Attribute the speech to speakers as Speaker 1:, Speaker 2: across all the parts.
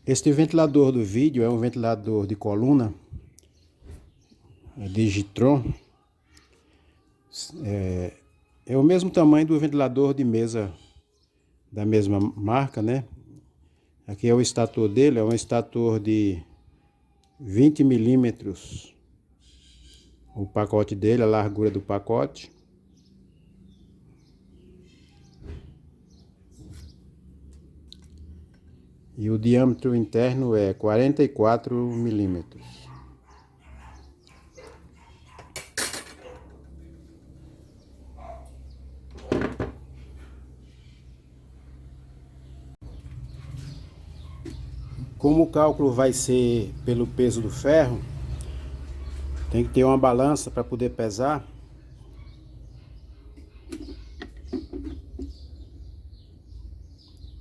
Speaker 1: Este ventilador do vídeo é um ventilador de coluna Digitron. É o mesmo tamanho do ventilador de mesa da mesma marca, né? Aqui é o estator dele, é um estator de 20 milímetros. O pacote dele, a largura do pacote. E o diâmetro interno é 44 milímetros. Como o cálculo vai ser pelo peso do ferro, tem que ter uma balança para poder pesar.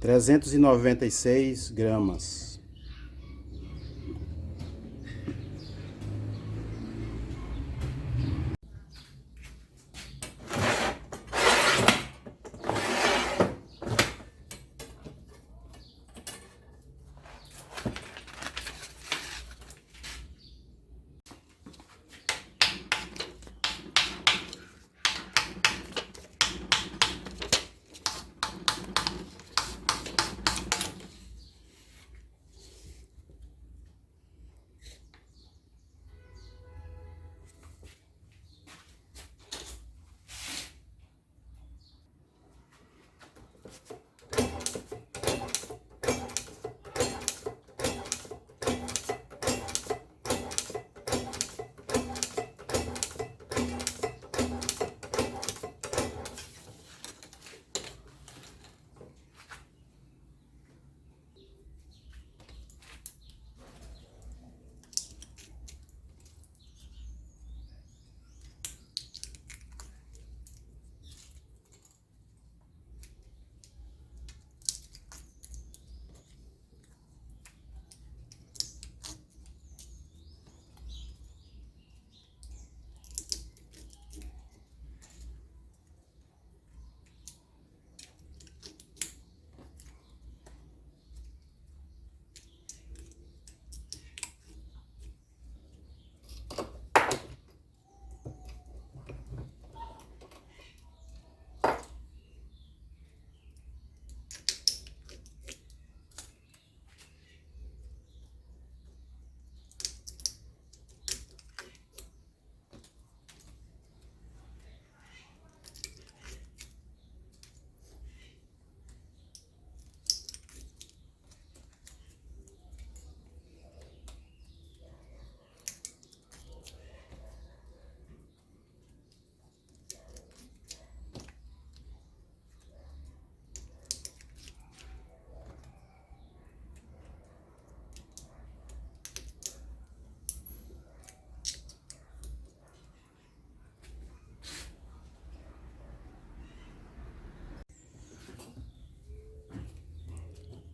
Speaker 1: Trezentos e 396 gramas.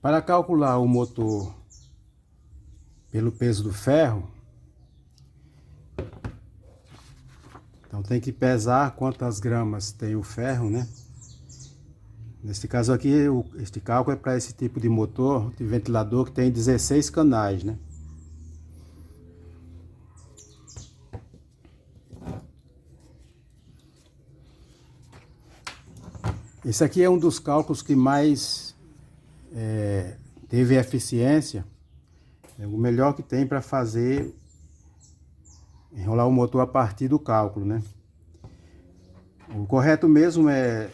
Speaker 1: Para calcular o motor pelo peso do ferro, então tem que pesar quantas gramas tem o ferro, né? Nesse caso aqui, este cálculo é para esse tipo de motor, de ventilador, que tem 16 canais, né? Esse aqui é um dos cálculos que mais teve eficiência. É o melhor que tem para fazer enrolar o motor a partir do cálculo, né? O correto mesmo é,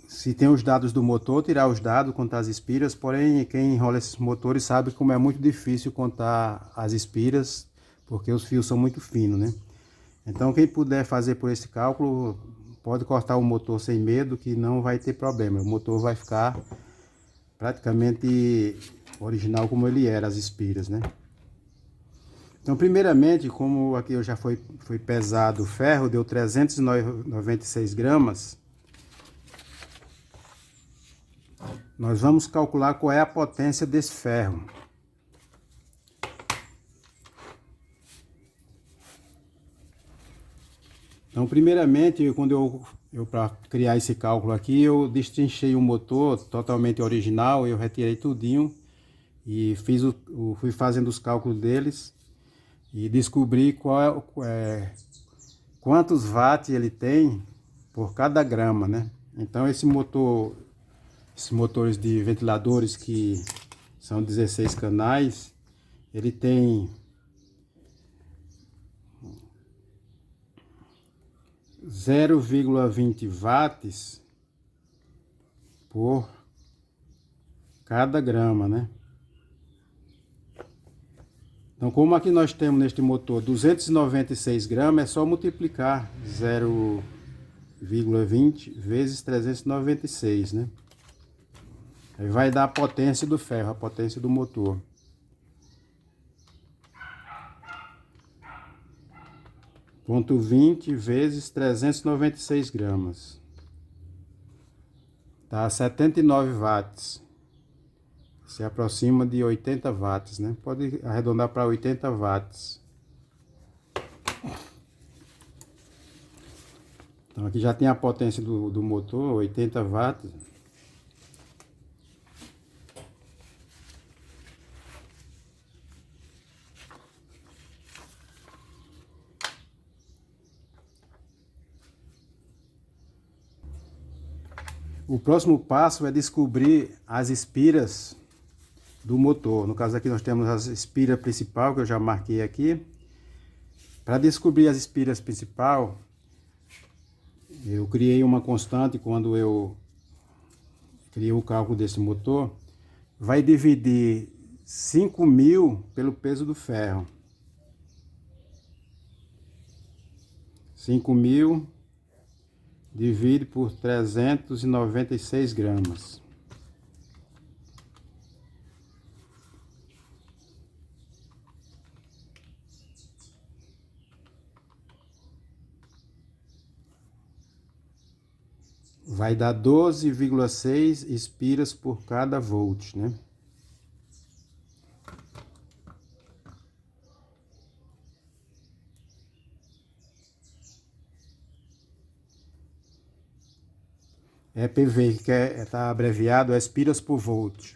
Speaker 1: se tem os dados do motor, tirar os dados, contar as espiras. Porém, quem enrola esses motores sabe como é muito difícil contar as espiras, porque os fios são muito finos, né? Então, quem puder fazer por esse cálculo, pode cortar o motor sem medo, que não vai ter problema. O motor vai ficar praticamente original como ele era, as espiras, né? Então, primeiramente, como aqui eu já foi pesado o ferro, deu 396 gramas. Nós vamos calcular qual é a potência desse ferro. Então, primeiramente, quando eu para criar esse cálculo aqui, eu destrinchei o motor totalmente original, eu retirei tudinho e fui fazendo os cálculos deles e descobri quantos watts ele tem por cada grama, né? Então esses motores de ventiladores que são 16 canais, ele tem 0,20 watts por cada grama, né? Então, como aqui nós temos neste motor 296 gramas, é só multiplicar 0,20 vezes 396, né? Aí vai dar a potência do ferro, a potência do motor. Ponto 20 vezes 396 gramas. Dá 79 watts. Se aproxima de 80 watts, né? Pode arredondar para 80 watts. Então aqui já tem a potência do motor, 80 watts. O próximo passo é descobrir as espiras do motor. No caso aqui nós temos a espira principal, que eu já marquei aqui. Para descobrir as espiras principal, eu criei uma constante quando eu criei o cálculo desse motor. Vai dividir 5.000 pelo peso do ferro. 5.000 divide por 396 gramas. Vai dar 12,6 espiras por cada volt, né? EPV, que está abreviado espiras por volt.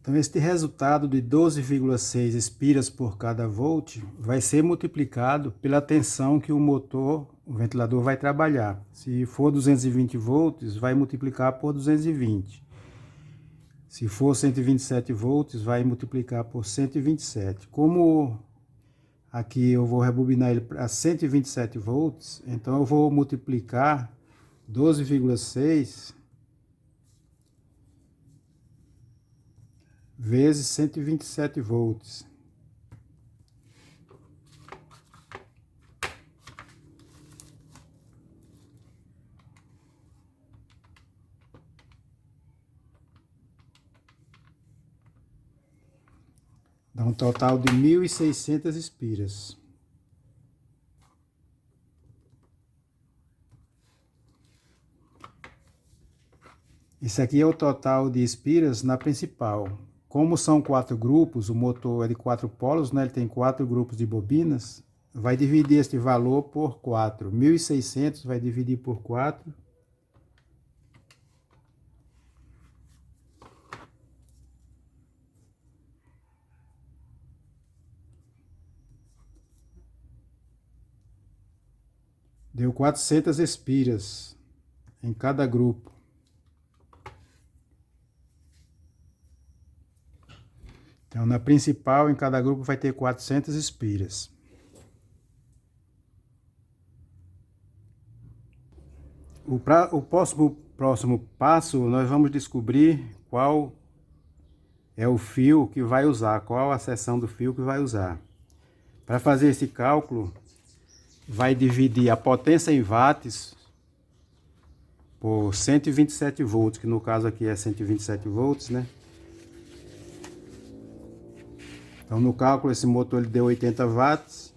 Speaker 1: Então, este resultado de 12,6 espiras por cada volt vai ser multiplicado pela tensão que o ventilador vai trabalhar. Se for 220 volts, vai multiplicar por 220. Se for 127 volts, vai multiplicar por 127. Como aqui eu vou rebobinar ele para 127 volts, então eu vou multiplicar 12,6 vezes 127 volts. Dá um total de 1.600 espiras. Esse aqui é o total de espiras na principal. Como são 4 grupos, o motor é de 4 polos, né? Ele tem 4 grupos de bobinas. Vai dividir este valor por 4. 1.600 vai dividir por 4. Deu 400 espiras em cada grupo. Então, na principal, em cada grupo vai ter 400 espiras. O próximo passo, nós vamos descobrir qual é o fio que vai usar, qual a seção do fio que vai usar. Para fazer esse cálculo, vai dividir a potência em watts por 127 volts, que no caso aqui é 127 volts, né? Então, no cálculo, esse motor ele deu 80 watts.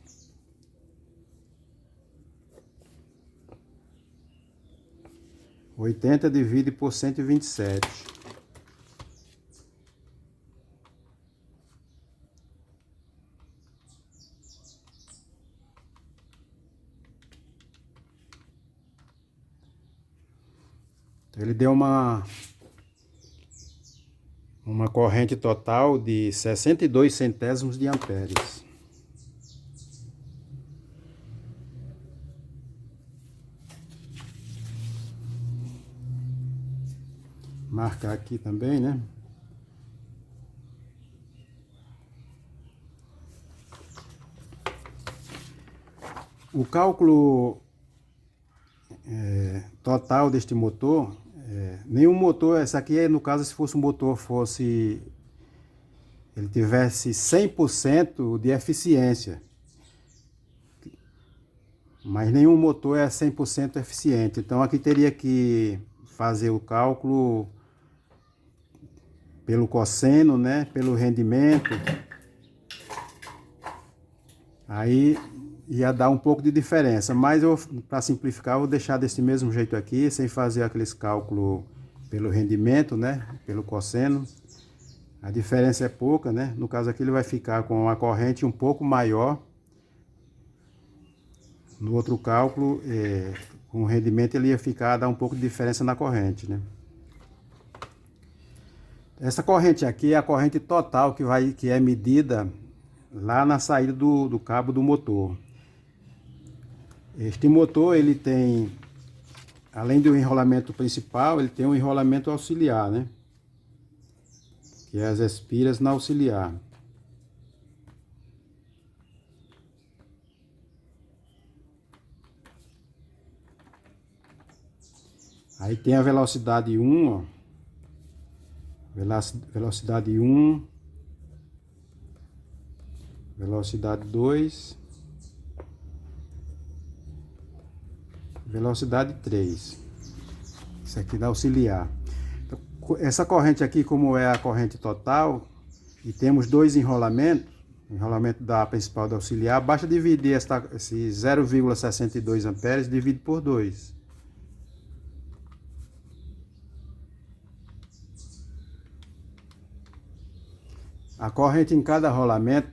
Speaker 1: Oitenta divide por 127. Então, ele deu uma uma corrente total de 62 centésimos de amperes. Marcar aqui também, né? O cálculo total deste motor, nenhum motor, essa aqui é no caso se fosse um motor, ele tivesse 100% de eficiência, mas nenhum motor é 100% eficiente, então aqui teria que fazer o cálculo pelo cosseno, né, pelo rendimento, aí ia dar um pouco de diferença, mas eu, para simplificar, vou deixar desse mesmo jeito aqui, sem fazer aqueles cálculos pelo rendimento, né, pelo cosseno. A diferença é pouca, né, no caso aqui ele vai ficar com uma corrente um pouco maior. No outro cálculo, com o rendimento ele ia dar um pouco de diferença na corrente, né. Essa corrente aqui é a corrente total que é medida lá na saída do cabo do motor. Este motor, ele tem, além do enrolamento principal, ele tem um enrolamento auxiliar, né? Que é as espiras na auxiliar. Aí tem a velocidade 1, ó. Velocidade 1. Velocidade 2. Velocidade 3. Isso aqui dá auxiliar. Então, essa corrente aqui, como é a corrente total, e temos dois enrolamentos, enrolamento da principal e da auxiliar, basta dividir esse 0,62 amperes, divide por 2. A corrente em cada rolamento,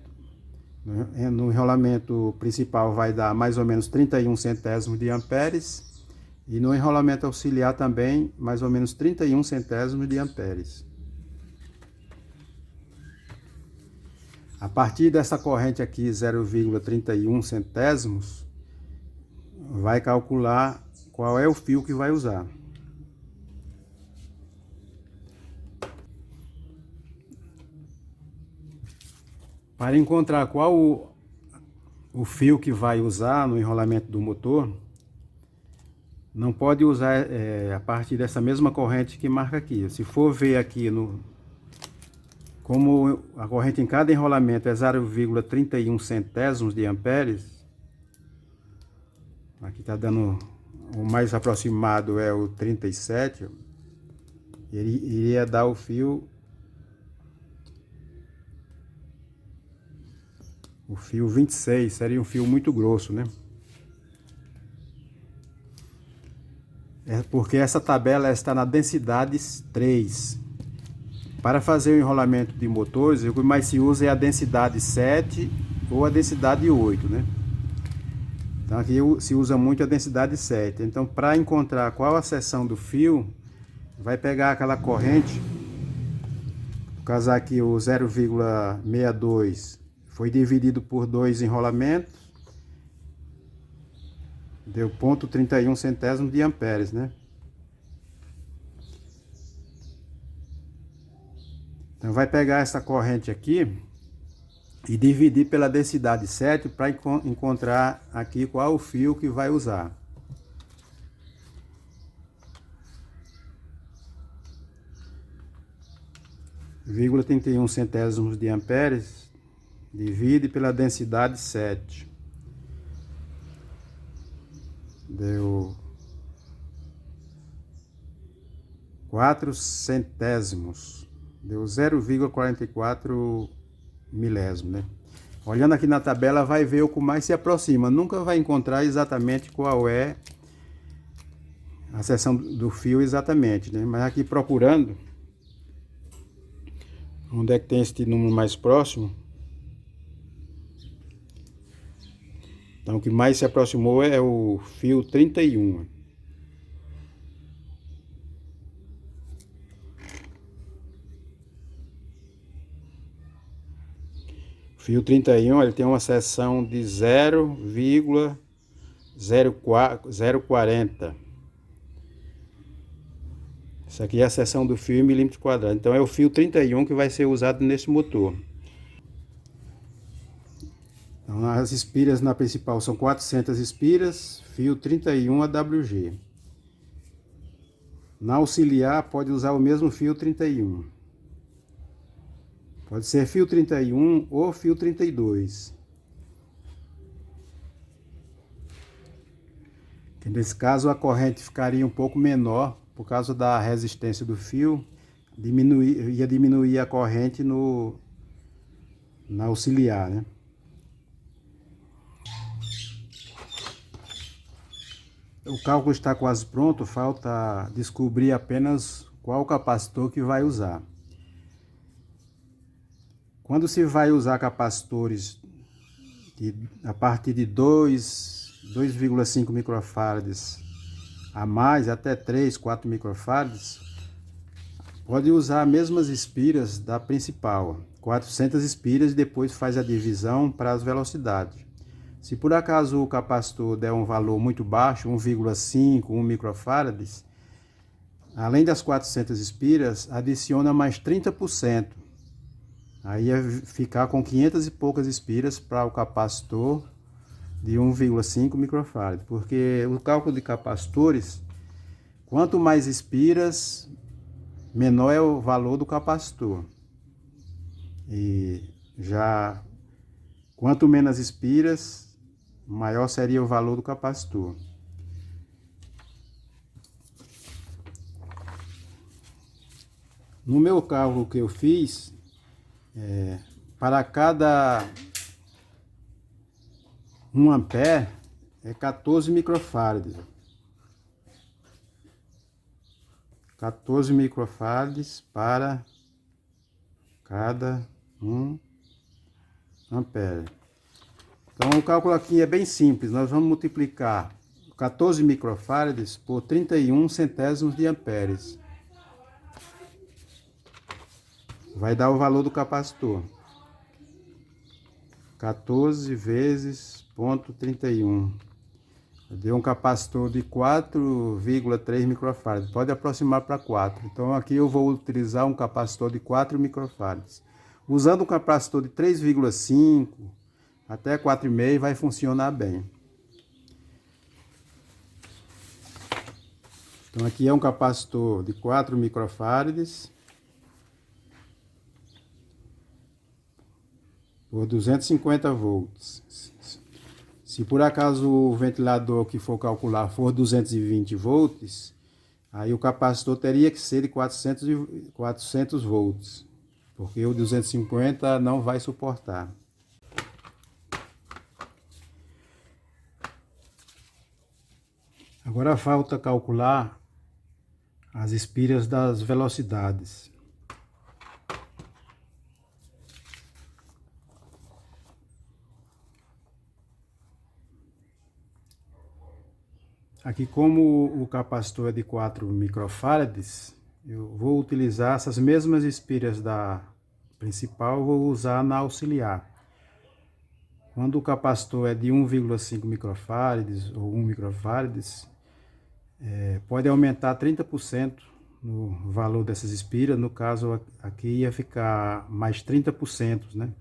Speaker 1: no enrolamento principal vai dar mais ou menos 31 centésimos de amperes e no enrolamento auxiliar também mais ou menos 31 centésimos de amperes. A partir dessa corrente aqui 0,31 centésimos, vai calcular qual é o fio que vai usar. Para encontrar qual o fio que vai usar no enrolamento do motor, não pode usar a partir dessa mesma corrente que marca aqui. Se for ver aqui, como a corrente em cada enrolamento é 0,31 centésimos de amperes, aqui está dando, o mais aproximado é o 37, ele iria dar o fio 26, seria um fio muito grosso, né? É porque essa tabela está na densidade 3. Para fazer o enrolamento de motores, o que mais se usa é a densidade 7 ou a densidade 8, né? Então aqui se usa muito a densidade 7. Então, para encontrar qual a seção do fio, vai pegar aquela corrente, no caso aqui o 0,62 foi dividido por 2 enrolamentos, deu 0,31 centésimos de amperes, né? Então vai pegar essa corrente aqui e dividir pela densidade 7 para encontrar aqui qual o fio que vai usar. Vírgula 31 centésimos de amperes divide pela densidade 7. Deu 4 centésimos. Deu 0,44 milésimo, né? Olhando aqui na tabela vai ver o que mais se aproxima. Nunca vai encontrar exatamente qual é a seção do fio exatamente, né? Mas aqui procurando, onde é que tem este número mais próximo? Então o que mais se aproximou é o fio 31. Fio 31, ele tem uma seção de 0,040. Isso aqui é a seção do fio em milímetro quadrado. Então é o fio 31 que vai ser usado nesse motor. Então, as espiras na principal são 400 espiras, fio 31 AWG. Na auxiliar pode usar o mesmo fio 31. Pode ser fio 31 ou fio 32. Que nesse caso a corrente ficaria um pouco menor por causa da resistência do fio. Ia diminuir a corrente na auxiliar, né? O cálculo está quase pronto, falta descobrir apenas qual capacitor que vai usar. Quando se vai usar capacitores a partir de 2,5 microfarads a mais, até 3, 4 microfarads, pode usar as mesmas espiras da principal, 400 espiras, e depois faz a divisão para as velocidades. Se por acaso o capacitor der um valor muito baixo, 1,5, 1 microfarads, além das 400 espiras, adiciona mais 30%. Aí ia ficar com 500 e poucas espiras para o capacitor de 1,5 microfarad. Porque o cálculo de capacitores, quanto mais espiras, menor é o valor do capacitor. E já quanto menos espiras, maior seria o valor do capacitor. No meu cálculo que eu fiz, para cada 1 ampere é 14 microfarads. 14 microfarads para cada 1 ampere. Então o cálculo aqui é bem simples. Nós vamos multiplicar 14 microfarads por 31 centésimos de amperes. Vai dar o valor do capacitor. 14 vezes 0,31. Deu um capacitor de 4,3 microfarads. Pode aproximar para 4. Então aqui eu vou utilizar um capacitor de 4 microfarads. Usando um capacitor de 3,5 até 4,5 vai funcionar bem. Então aqui é um capacitor de 4 microfarads por 250 volts. Se por acaso o ventilador que for calcular for 220 volts, aí o capacitor teria que ser de 400 volts, porque o 250 não vai suportar. Agora falta calcular as espiras das velocidades. Aqui, como o capacitor é de 4 microfarads, eu vou utilizar essas mesmas espiras da principal, vou usar na auxiliar. Quando o capacitor é de 1,5 microfarads ou 1 microfarads, pode aumentar 30% no valor dessas espiras. No caso aqui ia ficar mais 30%, né?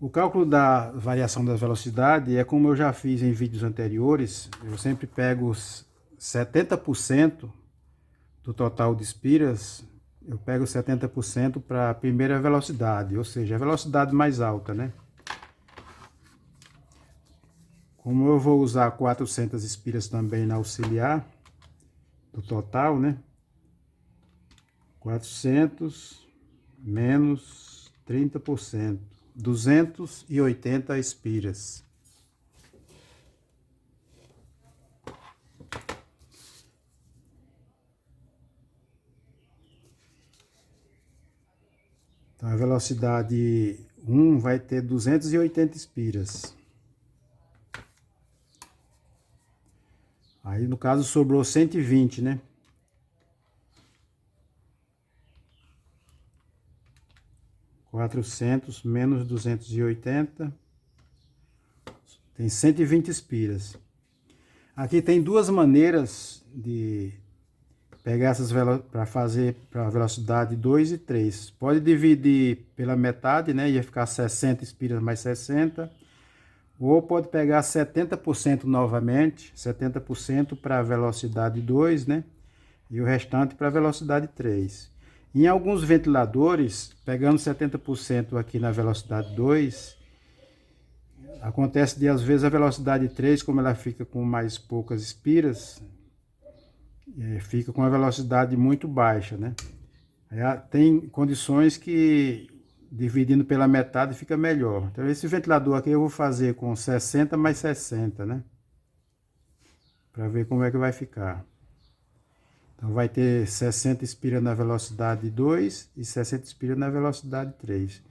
Speaker 1: O cálculo da variação da velocidade é como eu já fiz em vídeos anteriores. Eu sempre pego os 70% do total de espiras, eu pego 70% para a primeira velocidade, ou seja, a velocidade mais alta, né? Como eu vou usar 400 espiras também na auxiliar, do total, né? 400 menos 30%. 280 espiras. Então a velocidade 1 vai ter 280 espiras. Aí no caso sobrou 120, né? 400 menos 280, tem 120 espiras. Aqui tem duas maneiras de pegar essas para fazer para velocidade 2 e 3. Pode dividir pela metade, né? Ia ficar 60 espiras mais 60. Ou pode pegar 70% novamente, 70% para velocidade 2, né? E o restante para velocidade 3. Em alguns ventiladores, pegando 70% aqui na velocidade 2, acontece de às vezes a velocidade 3, como ela fica com mais poucas espiras, fica com a velocidade muito baixa, né? Tem condições que dividindo pela metade fica melhor. Então esse ventilador aqui eu vou fazer com 60 mais 60, né? Para ver como é que vai ficar. Então vai ter 60 espiras na velocidade 2 e 60 espiras na velocidade 3.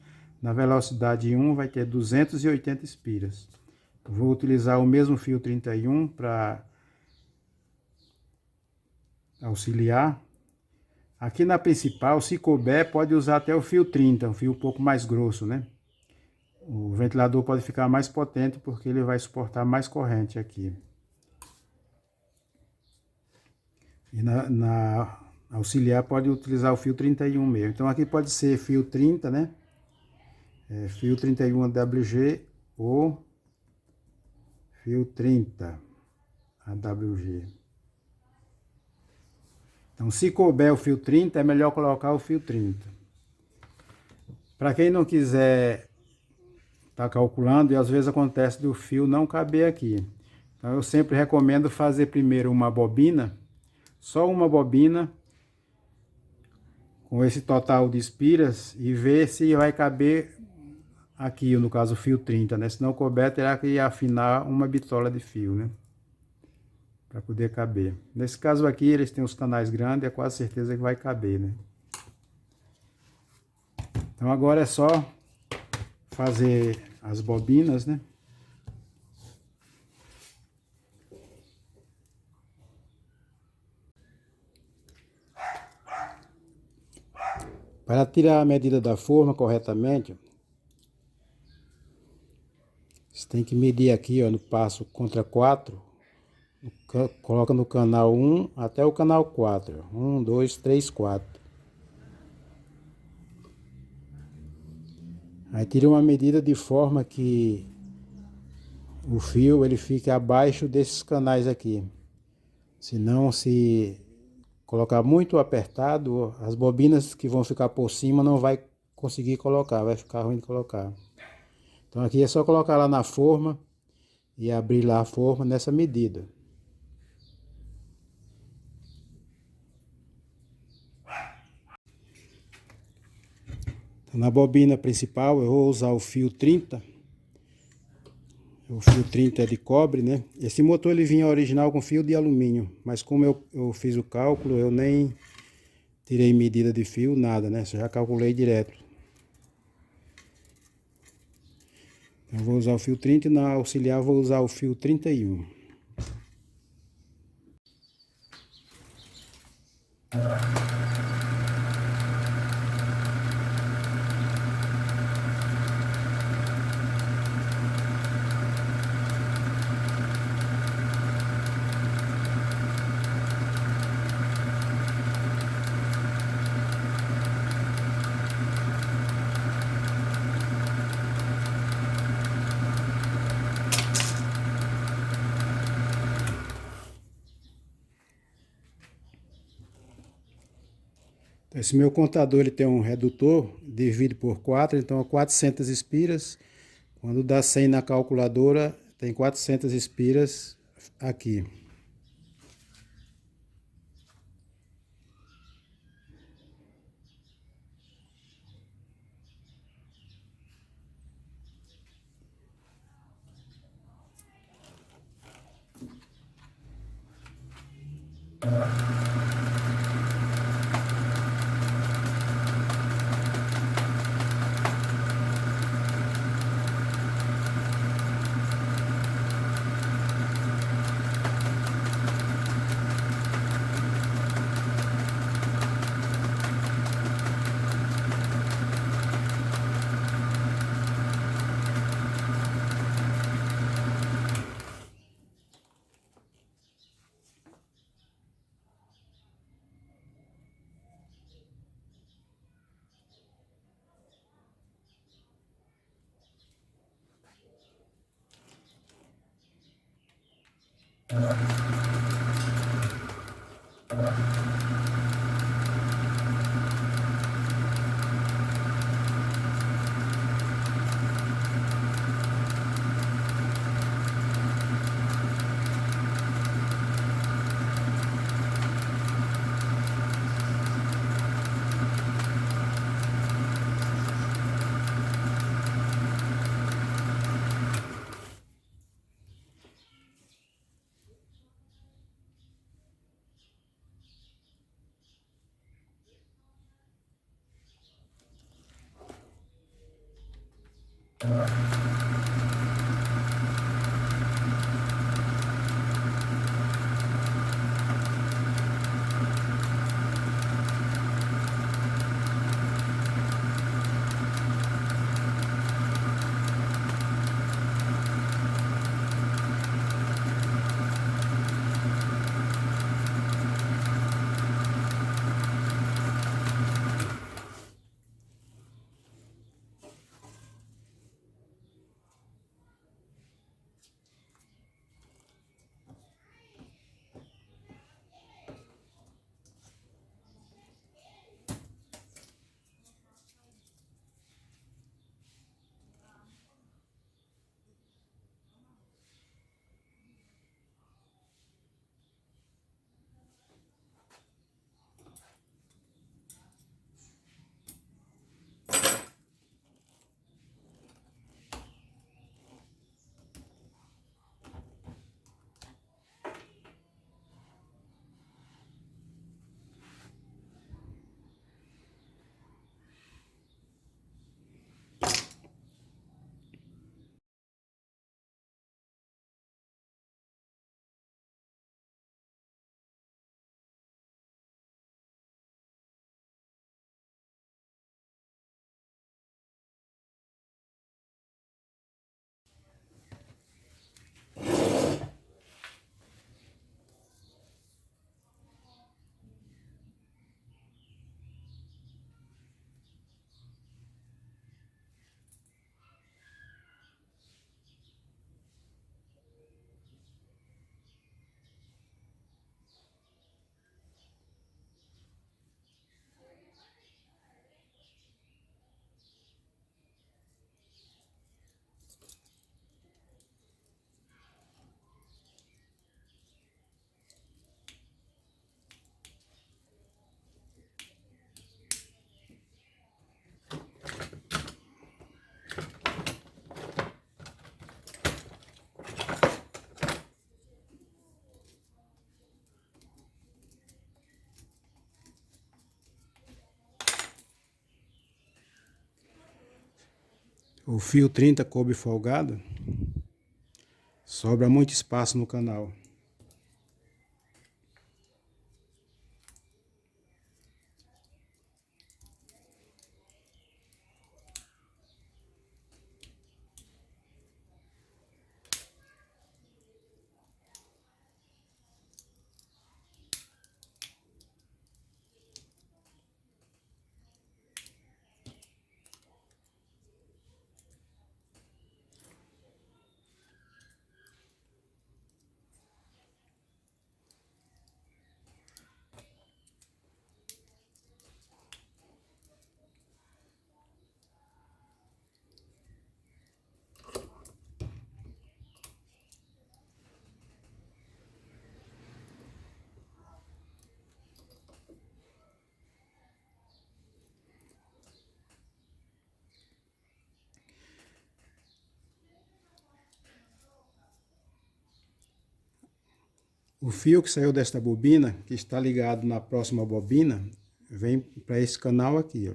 Speaker 1: Na velocidade 1 vai ter 280 espiras. Vou utilizar o mesmo fio 31 para auxiliar. Aqui na principal, se couber, pode usar até o fio 30, um fio um pouco mais grosso, né? O ventilador pode ficar mais potente porque ele vai suportar mais corrente aqui. E na auxiliar pode utilizar o fio 31 mesmo. Então aqui pode ser fio 30, né? Fio 31 AWG ou fio 30 AWG. Então se couber o fio 30, é melhor colocar o fio 30. Para quem não quiser estar calculando, e às vezes acontece do fio não caber aqui. Então eu sempre recomendo fazer primeiro uma bobina, só uma bobina, com esse total de espiras, e ver se vai caber aqui, no caso o fio 30, né? Se não couber, terá que afinar uma bitola de fio, né? Para poder caber. Nesse caso aqui, eles têm os canais grandes, é quase certeza que vai caber, né? Então agora é só fazer as bobinas, né? Para tirar a medida da forma corretamente, você tem que medir aqui, ó, no passo contra 4, coloca no canal 1 até o canal 4, 1, 2, 3, 4. Aí tira uma medida de forma que o fio ele fique abaixo desses canais aqui. Senão, se colocar muito apertado, as bobinas que vão ficar por cima não vai conseguir colocar, vai ficar ruim de colocar. Então aqui é só colocar lá na forma e abrir lá a forma nessa medida. Então, na bobina principal eu vou usar o fio 30. O fio 30 é de cobre, né? Esse motor ele vinha original com fio de alumínio, mas como eu fiz o cálculo, eu nem tirei medida de fio, nada, né? Já calculei direto. Então eu vou usar o fio 30 e na auxiliar eu vou usar o fio 31. Esse meu contador ele tem um redutor, divide por 4, então 400 espiras. Quando dá 100 na calculadora, tem 400 espiras aqui. O fio 30 coube folgado, sobra muito espaço no canal. O fio que saiu desta bobina, que está ligado na próxima bobina, vem para esse canal aqui, ó.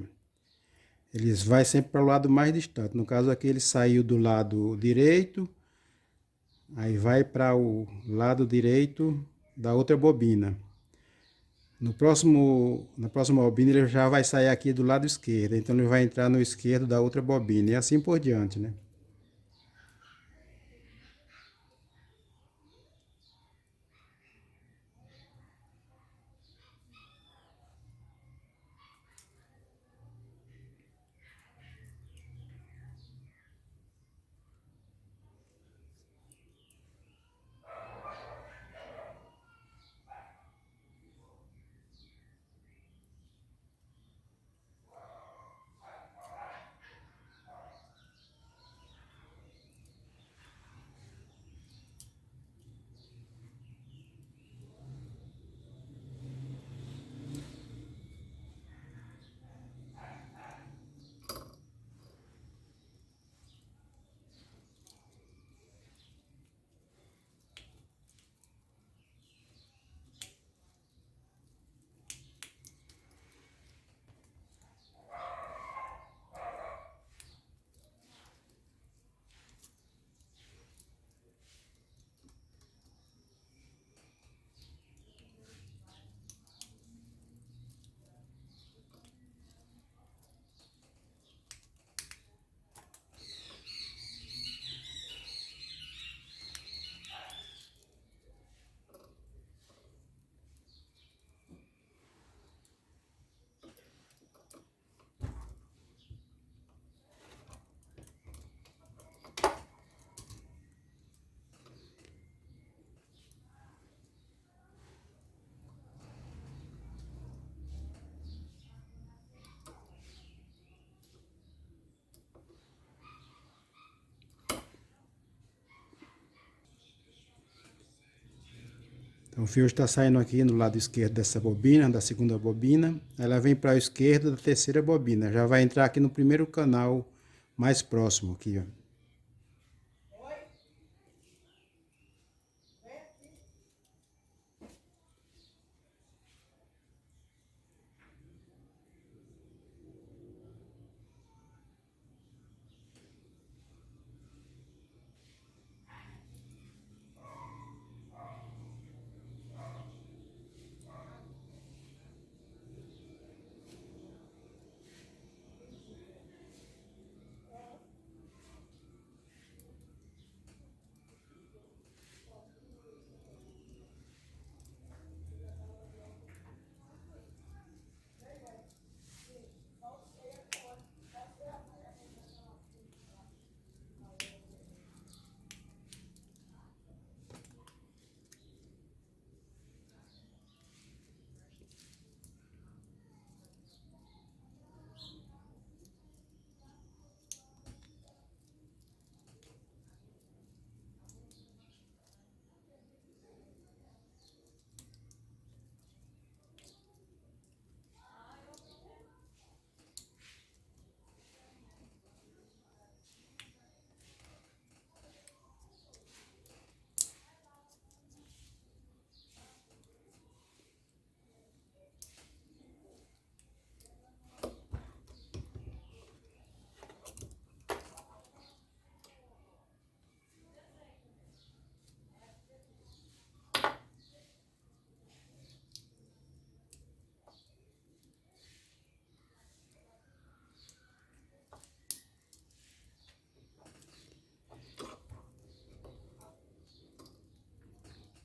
Speaker 1: Eles vai sempre para o lado mais distante. No caso aqui ele saiu do lado direito, aí vai para o lado direito da outra bobina. Na próxima bobina ele já vai sair aqui do lado esquerdo, então ele vai entrar no esquerdo da outra bobina e assim por diante, né? Então o fio está saindo aqui no lado esquerdo dessa bobina, da segunda bobina. Ela vem para a esquerda da terceira bobina. Já vai entrar aqui no primeiro canal mais próximo aqui, ó.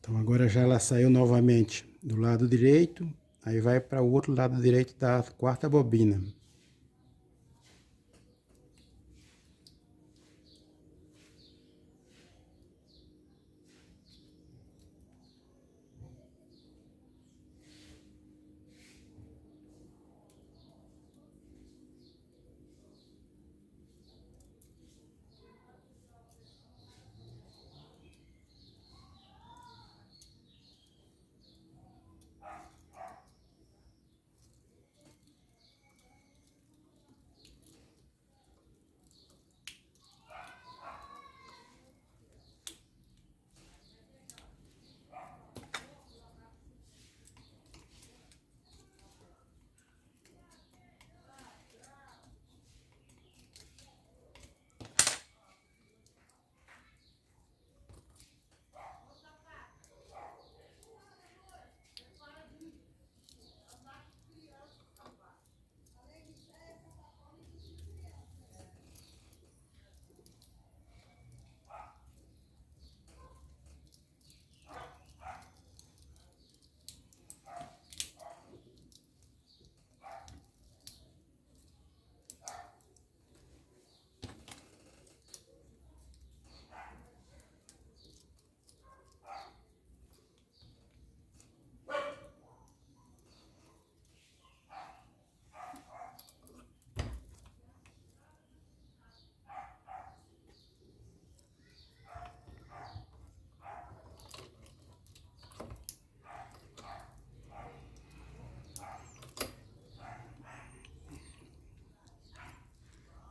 Speaker 1: Então agora já ela saiu novamente do lado direito, aí vai para o outro lado direito da quarta bobina.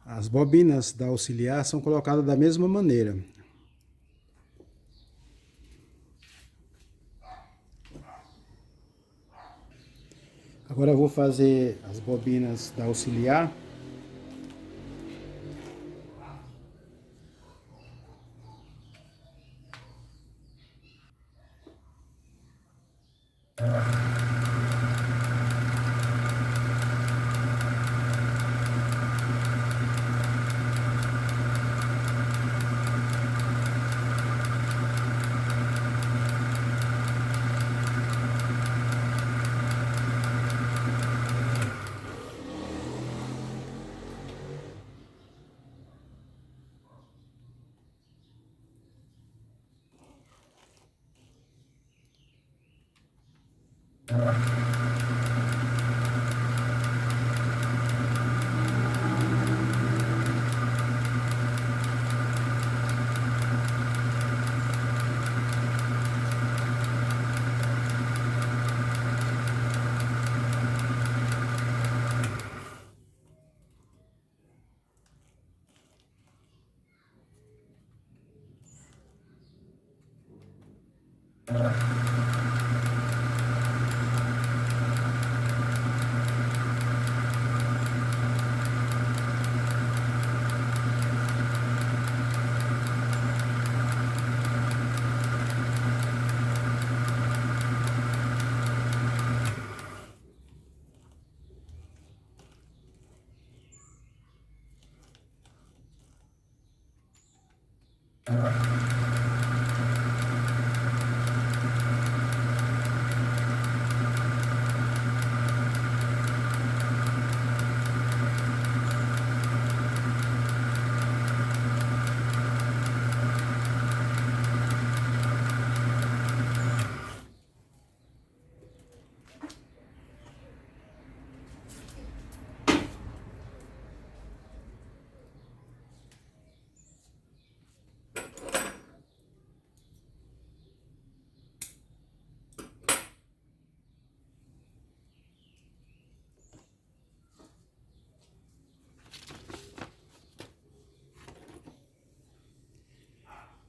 Speaker 1: As bobinas da auxiliar são colocadas da mesma maneira. Agora eu vou fazer as bobinas da auxiliar.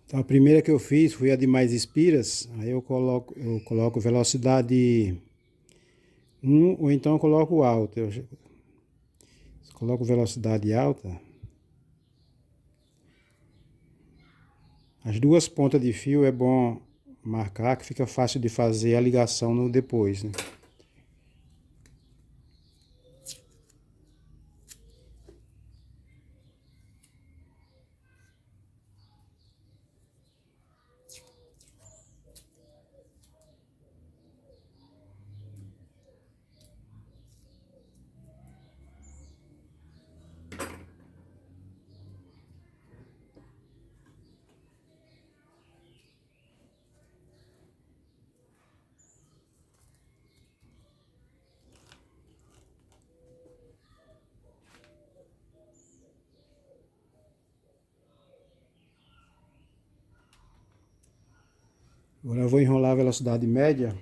Speaker 1: Então, a primeira que eu fiz foi a de mais espiras. Aí eu coloco velocidade 1 ou então eu coloco alta. Eu coloco velocidade alta. As duas pontas de fio é bom marcar, que fica fácil de fazer a ligação no depois, né? Agora eu vou enrolar a velocidade média.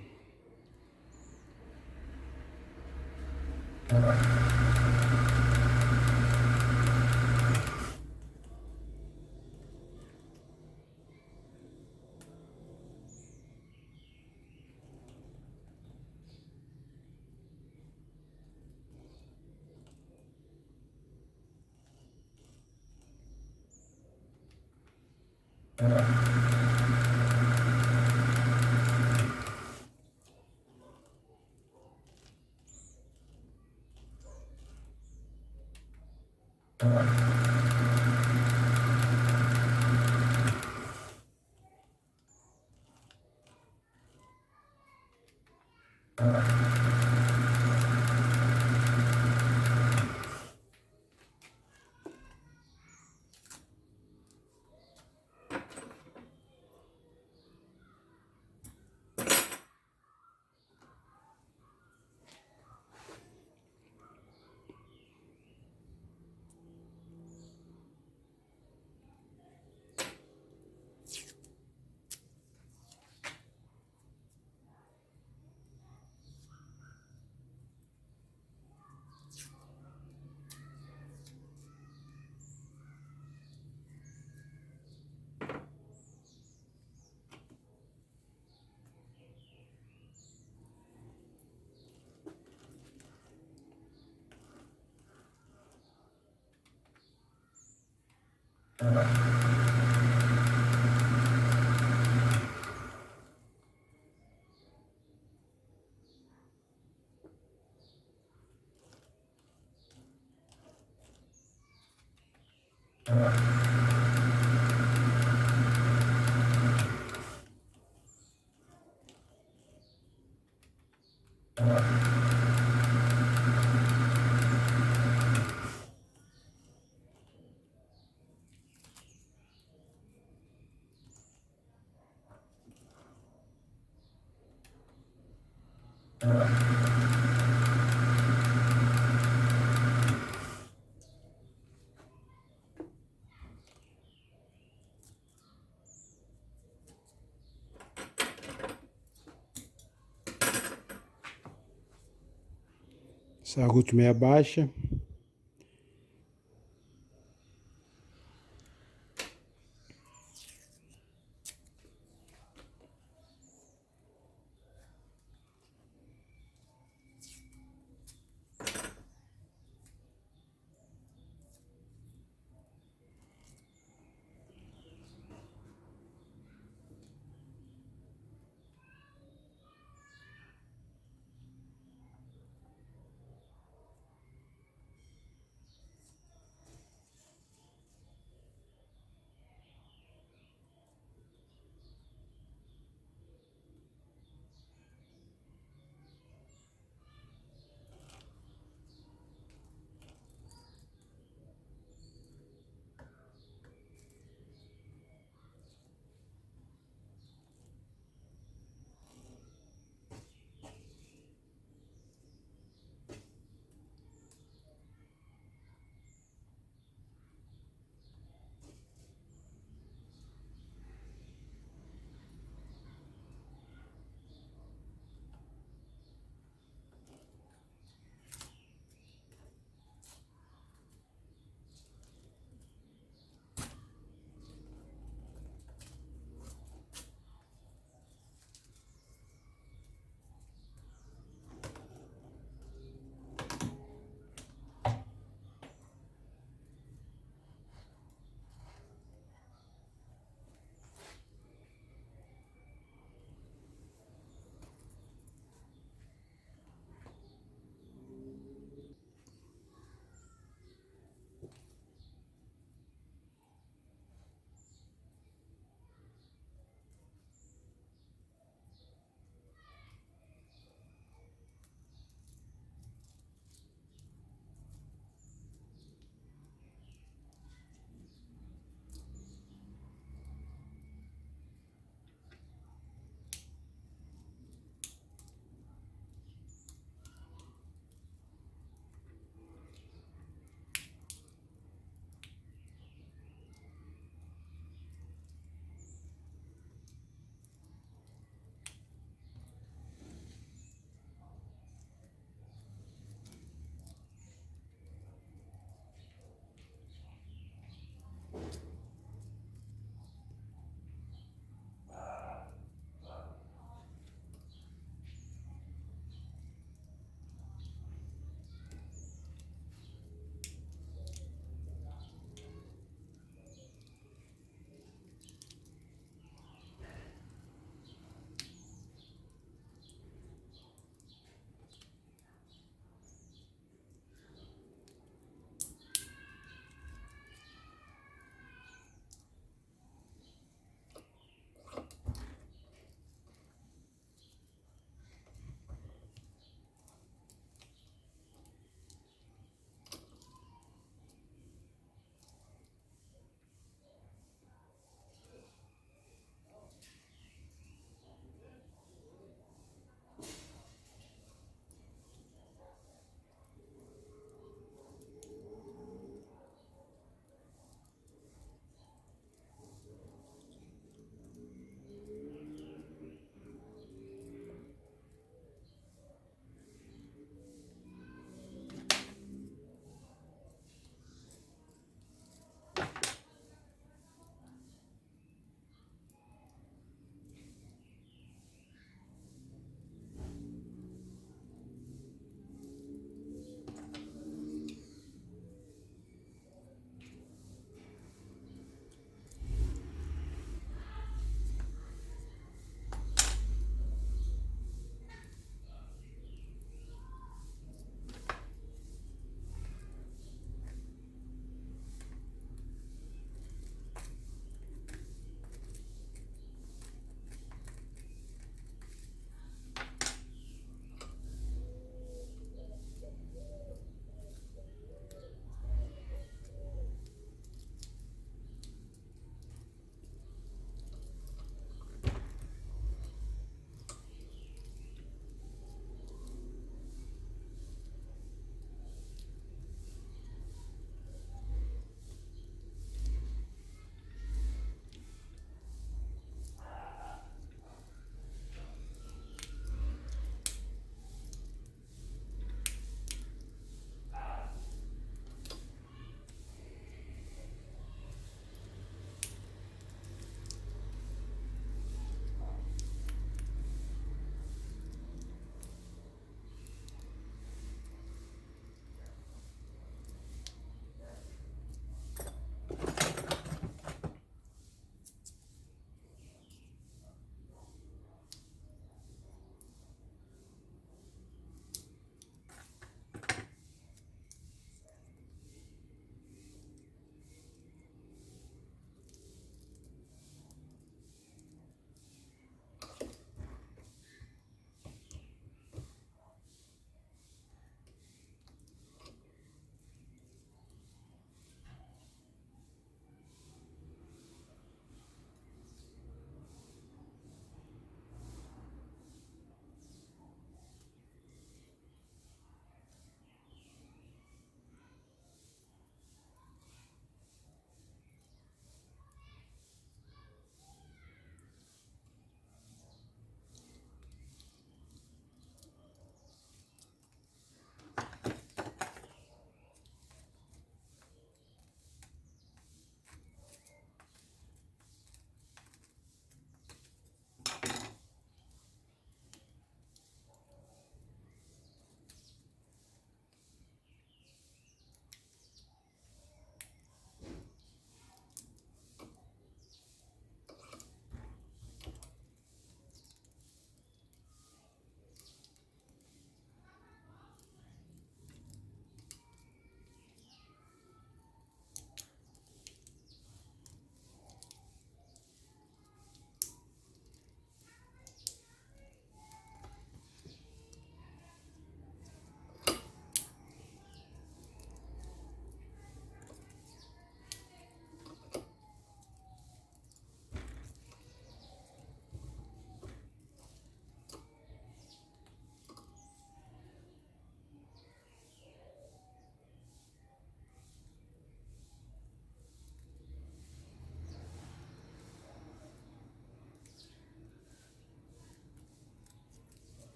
Speaker 1: Essa última é a baixa.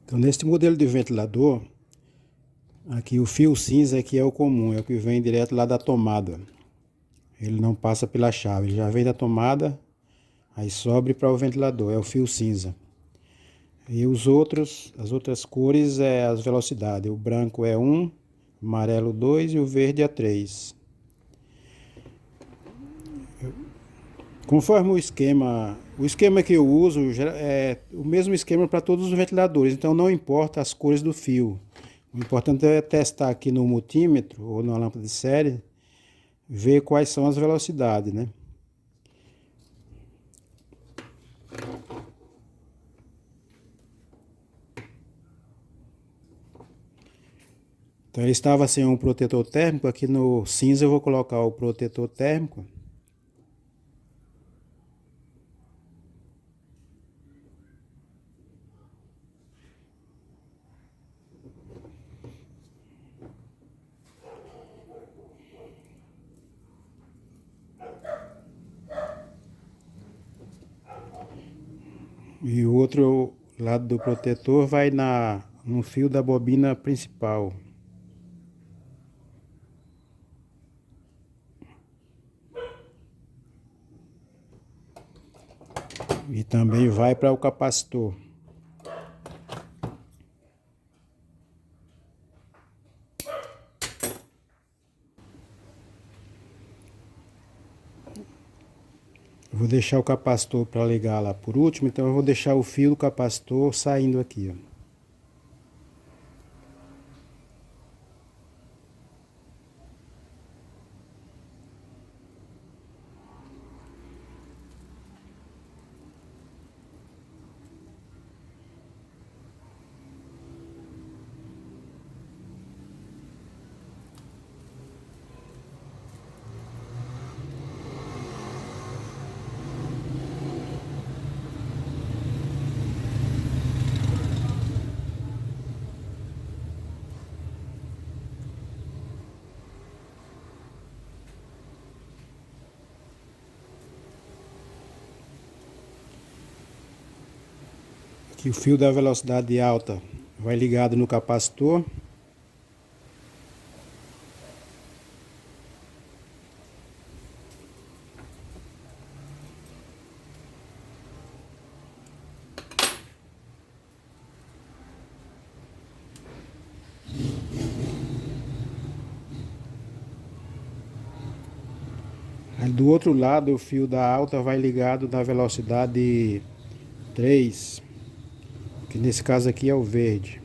Speaker 1: Então, neste modelo de ventilador, aqui o fio cinza aqui é o comum, é o que vem direto lá da tomada. Ele não passa pela chave, ele já vem da tomada, aí sobe para o ventilador, é o fio cinza. E as outras cores é as velocidades. O branco é 1, o amarelo 2 e o verde é 3. Conforme o esquema que eu uso é o mesmo esquema para todos os ventiladores, então não importa as cores do fio. O importante é testar aqui no multímetro ou na lâmpada de série, ver quais são as velocidades, né? Então ele estava sem um protetor térmico, aqui no cinza eu vou colocar o protetor térmico. E o outro lado do protetor vai no fio da bobina principal. E também vai para o capacitor. Eu vou deixar o capacitor para ligar lá por último, então eu vou deixar o fio do capacitor saindo aqui, ó. Aqui o fio da velocidade alta vai ligado no capacitor. Aí do outro lado o fio da alta vai ligado na velocidade 3, que nesse caso aqui é o verde.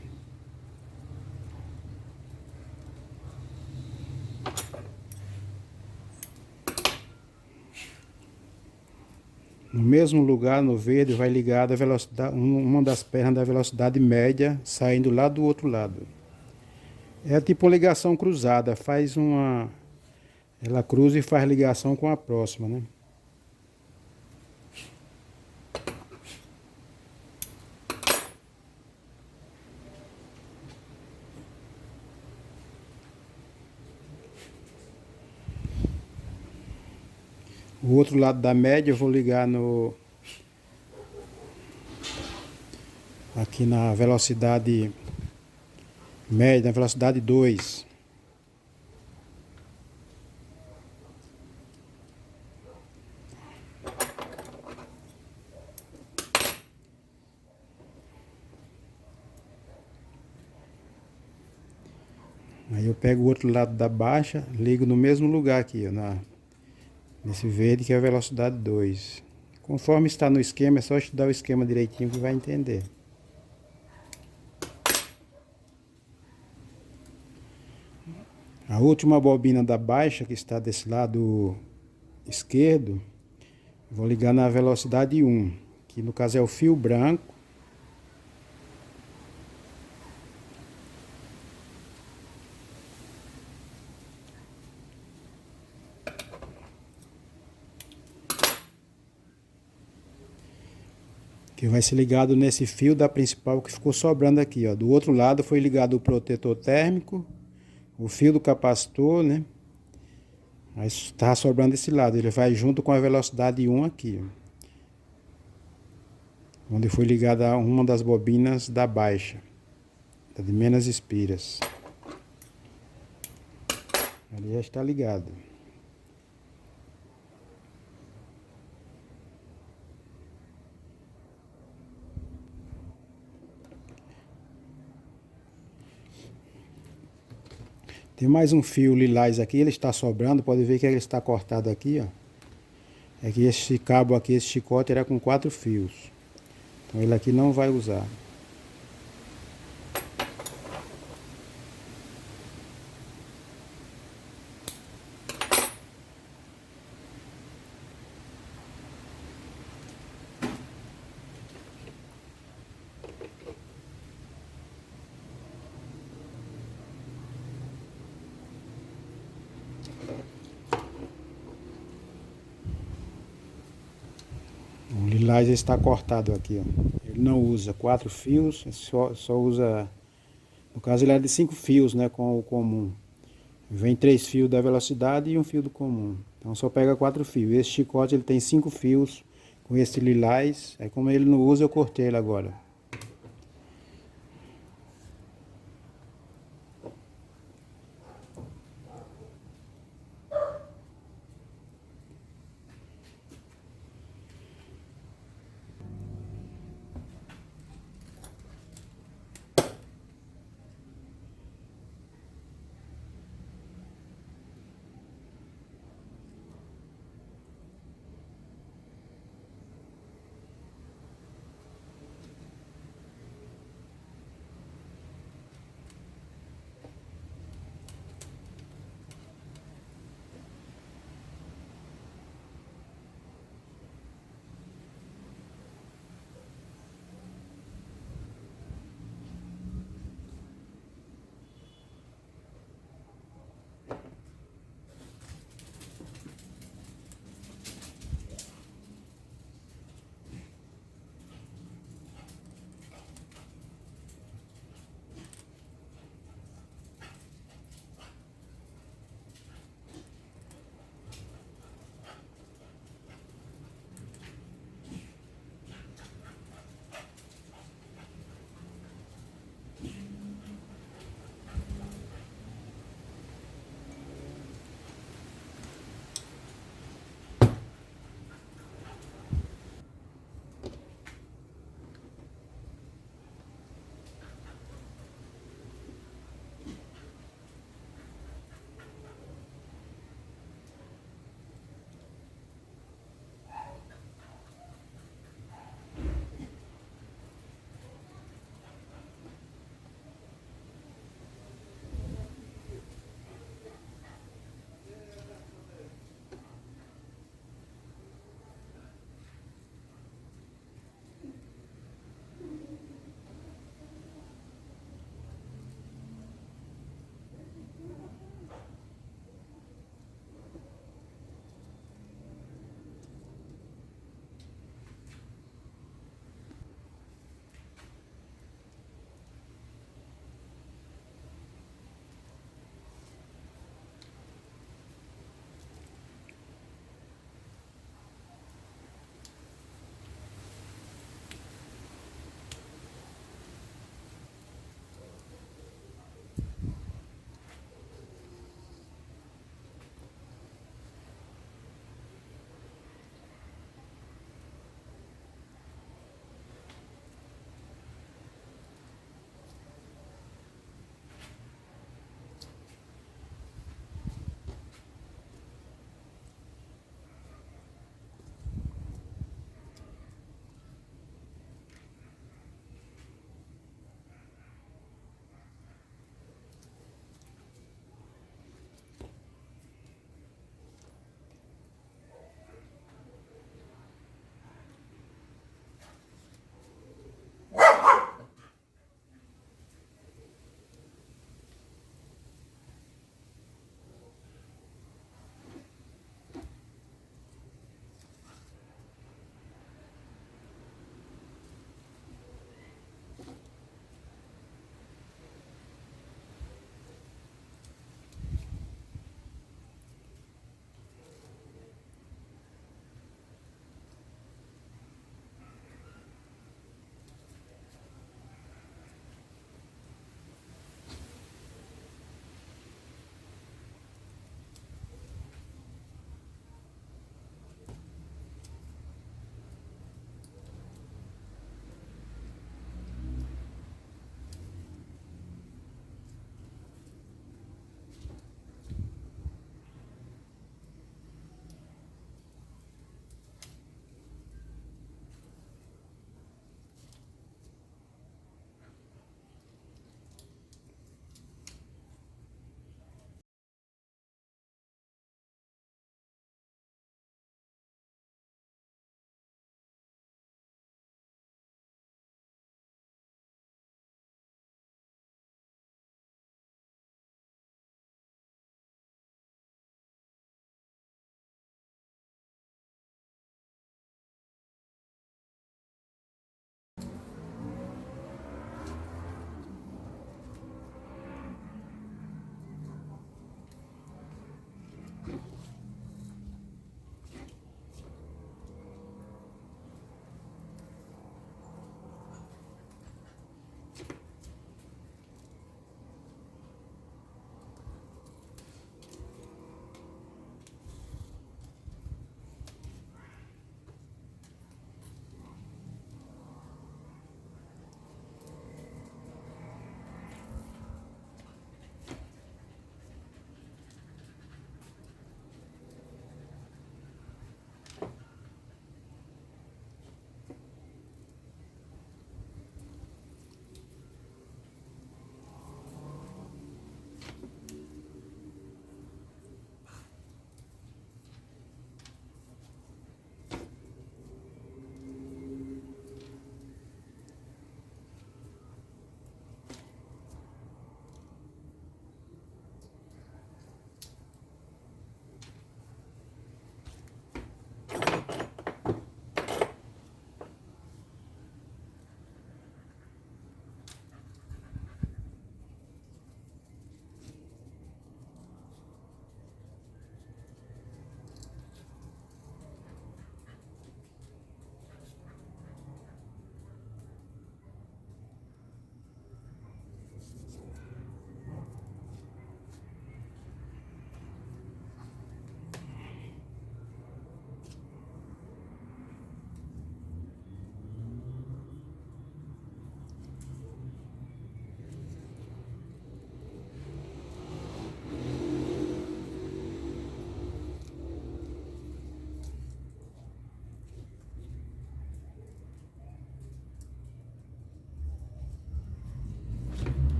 Speaker 1: No mesmo lugar, no verde, vai ligada a velocidade, uma das pernas da velocidade média, saindo lá do outro lado. É tipo uma ligação cruzada, ela cruza e faz ligação com a próxima, né? O outro lado da média eu vou ligar aqui na velocidade média, na velocidade 2. Aí eu pego o outro lado da baixa, ligo no mesmo lugar aqui, ó, nesse verde que é a velocidade 2. Conforme está no esquema, é só estudar o esquema direitinho que vai entender. A última bobina da baixa, que está desse lado esquerdo, vou ligar na velocidade 1, que no caso é o fio branco. Que vai ser ligado nesse fio da principal que ficou sobrando aqui, ó. Do outro lado foi ligado o protetor térmico, o fio do capacitor, né? Aí está sobrando esse lado, ele vai junto com a velocidade 1 aqui, ó, onde foi ligada uma das bobinas da baixa. Tá de menos espiras. Ali já está ligado. Tem mais um fio lilás aqui, ele está sobrando, pode ver que ele está cortado aqui, ó. É que esse cabo aqui, esse chicote era com 4 fios. Então ele aqui não vai usar. O lilás está cortado aqui, ó. Ele não usa 4 fios, só usa... No caso ele é de 5 fios, né, com o comum. Vem 3 fios da velocidade e um fio do comum. Então só pega 4 fios. Esse chicote ele tem 5 fios com esse lilás. Aí como ele não usa, eu cortei ele agora.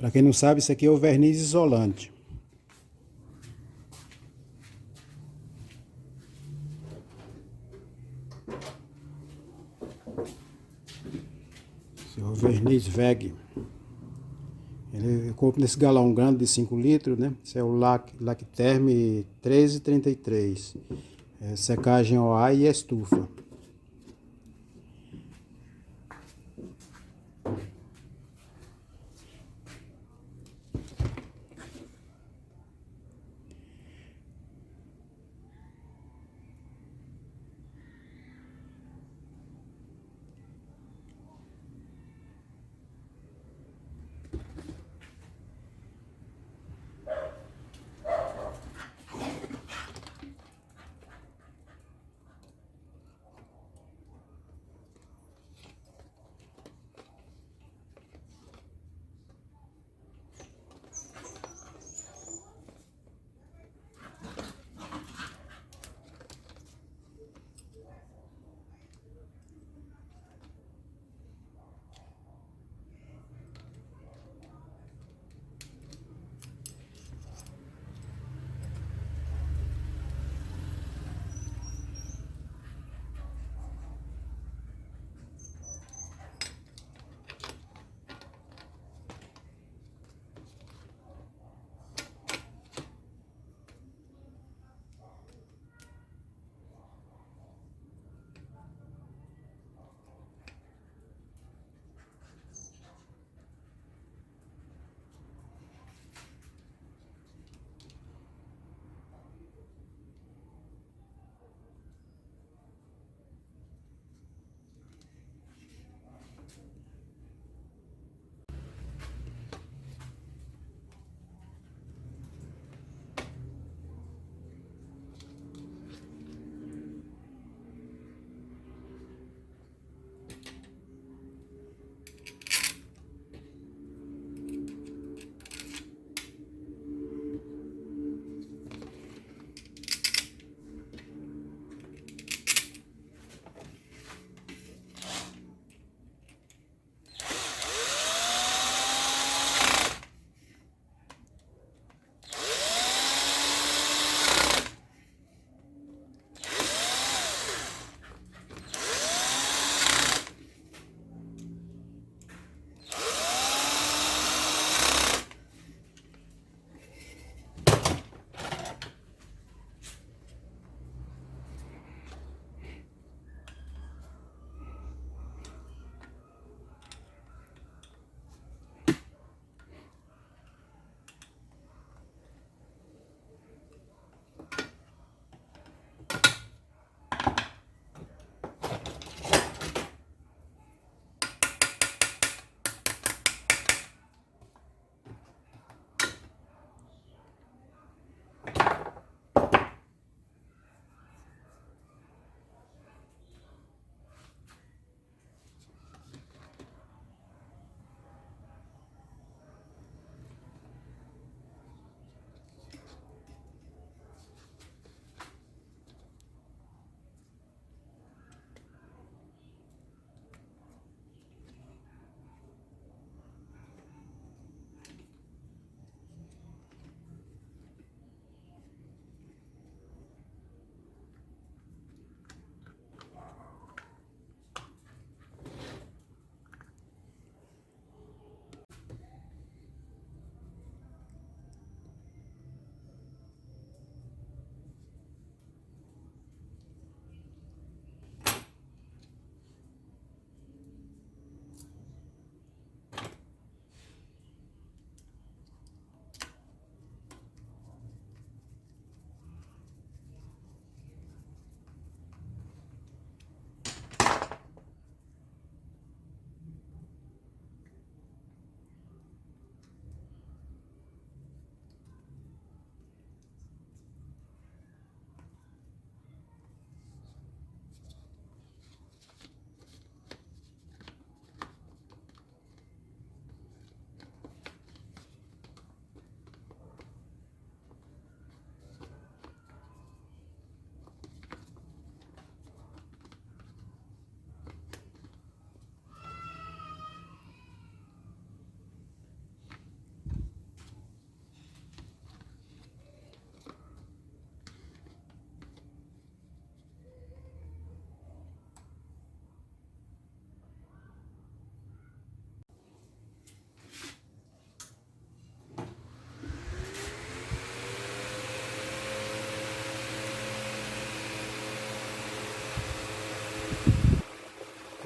Speaker 1: Para quem não sabe, isso aqui é o verniz isolante. Esse é o verniz VEG. Eu compro nesse galão grande de 5 litros, né? Esse é o Lacterm 1333. É secagem OA e estufa.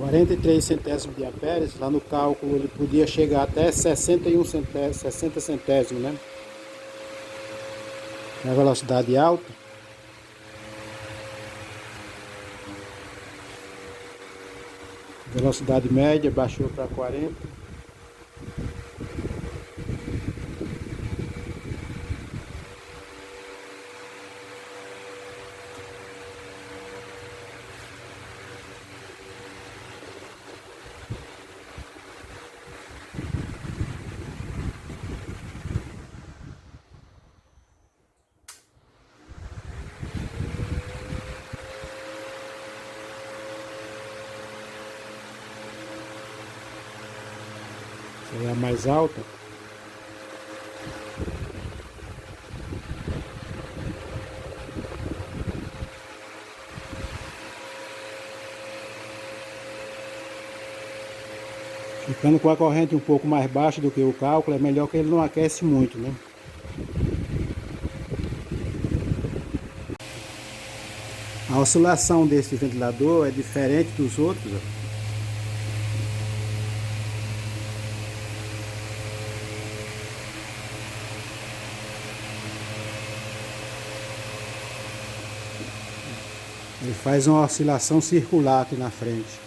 Speaker 1: 43 centésimos de amperes, lá no cálculo ele podia chegar até 61 centésimos, 60 centésimos, né? Na velocidade alta. Velocidade média baixou para 40. Essa é a mais alta. Ficando com a corrente um pouco mais baixa do que o cálculo, é melhor que ele não aquece muito, né? A oscilação desse ventilador é diferente dos outros, ó. Ele faz uma oscilação circular aqui na frente.